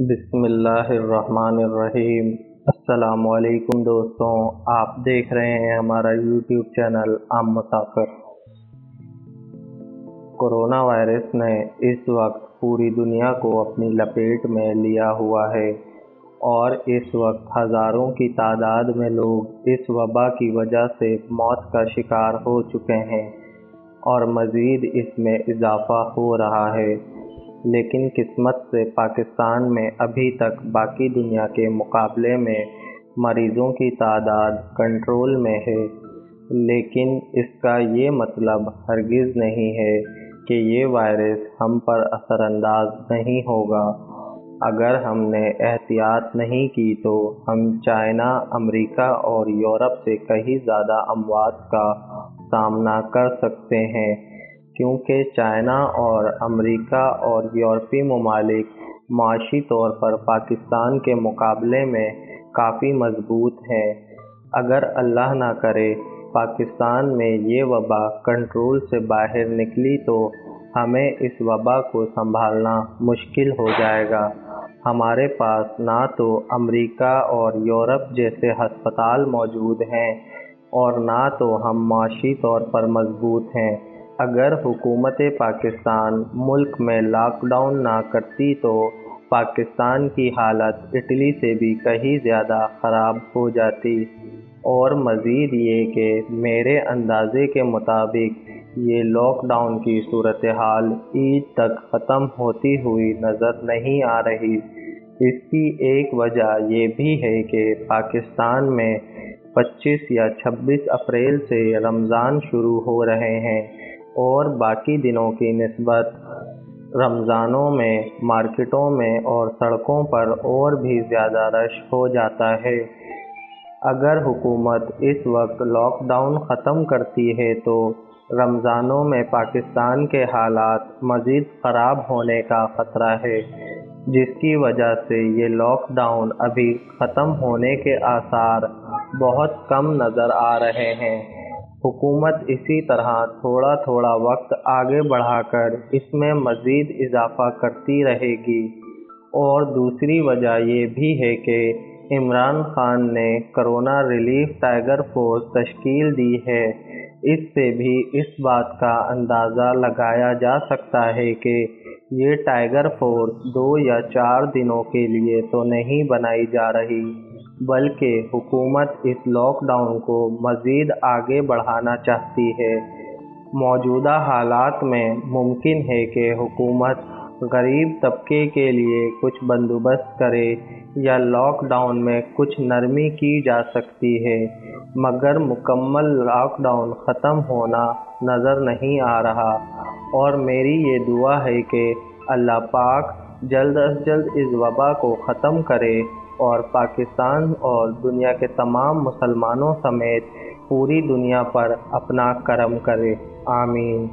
बिस्मिल्लाहिर्रहमानिर्रहीम। अस्सलाम वालेकुम दोस्तों, आप देख रहे हैं हमारा यूट्यूब चैनल आम मुसाफिर। कोरोना वायरस ने इस वक्त पूरी दुनिया को अपनी लपेट में लिया हुआ है और इस वक्त हज़ारों की तादाद में लोग इस वबा की वजह से मौत का शिकार हो चुके हैं और मज़ीद इसमें इजाफ़ा हो रहा है। लेकिन किस्मत से पाकिस्तान में अभी तक बाकी दुनिया के मुकाबले में मरीज़ों की तादाद कंट्रोल में है, लेकिन इसका ये मतलब हरगिज़ नहीं है कि ये वायरस हम पर असरअंदाज नहीं होगा। अगर हमने एहतियात नहीं की तो हम चाइना, अमेरिका और यूरोप से कहीं ज़्यादा अमवात का सामना कर सकते हैं, क्योंकि चाइना और अमेरिका और यूरोपीय ममालिक माशी तौर पर पाकिस्तान के मुकाबले में काफ़ी मजबूत हैं। अगर अल्लाह ना करे पाकिस्तान में ये वबा कंट्रोल से बाहर निकली तो हमें इस वबा को संभालना मुश्किल हो जाएगा। हमारे पास ना तो अमेरिका और यूरोप जैसे अस्पताल मौजूद हैं और ना तो हम माशी तौर पर मजबूत हैं। अगर हुकूमत पाकिस्तान मुल्क में लॉकडाउन ना करती तो पाकिस्तान की हालत इटली से भी कहीं ज़्यादा ख़राब हो जाती। और मज़ीद ये कि मेरे अंदाज़े के मुताबिक ये लॉकडाउन की सूरत हाल ईद तक ख़त्म होती हुई नज़र नहीं आ रही। इसकी एक वजह ये भी है कि पाकिस्तान में 25 या 26 अप्रैल से रमज़ान शुरू हो रहे हैं और बाकी दिनों की निस्बत रमज़ानों में मार्केटों में और सड़कों पर और भी ज़्यादा रश हो जाता है। अगर हुकूमत इस वक्त लॉकडाउन ख़त्म करती है तो रमज़ानों में पाकिस्तान के हालात मज़ीद ख़राब होने का ख़तरा है, जिसकी वजह से ये लॉकडाउन अभी ख़त्म होने के आसार बहुत कम नज़र आ रहे हैं। हुकूमत इसी तरह थोड़ा थोड़ा वक्त आगे बढ़ाकर इसमें मज़ीद इजाफ़ा करती रहेगी। और दूसरी वजह ये भी है कि इमरान खान ने कोरोना रिलीफ टाइगर फोर्स तश्कील दी है। इससे भी इस बात का अंदाज़ा लगाया जा सकता है कि ये टाइगर फोर्स 2 या 4 दिनों के लिए तो नहीं बनाई जा रही, बल्कि हुकूमत इस लॉकडाउन को मज़ीद आगे बढ़ाना चाहती है। मौजूदा हालात में मुमकिन है कि हुकूमत गरीब तबके के लिए कुछ बंदोबस्त करे या लॉकडाउन में कुछ नरमी की जा सकती है, मगर मुकम्मल लॉकडाउन ख़त्म होना नज़र नहीं आ रहा। और मेरी ये दुआ है कि अल्लाह पाक जल्द अज जल्द इस वबा को ख़त्म करे और पाकिस्तान और दुनिया के तमाम मुसलमानों समेत पूरी दुनिया पर अपना करम करे। आमीन।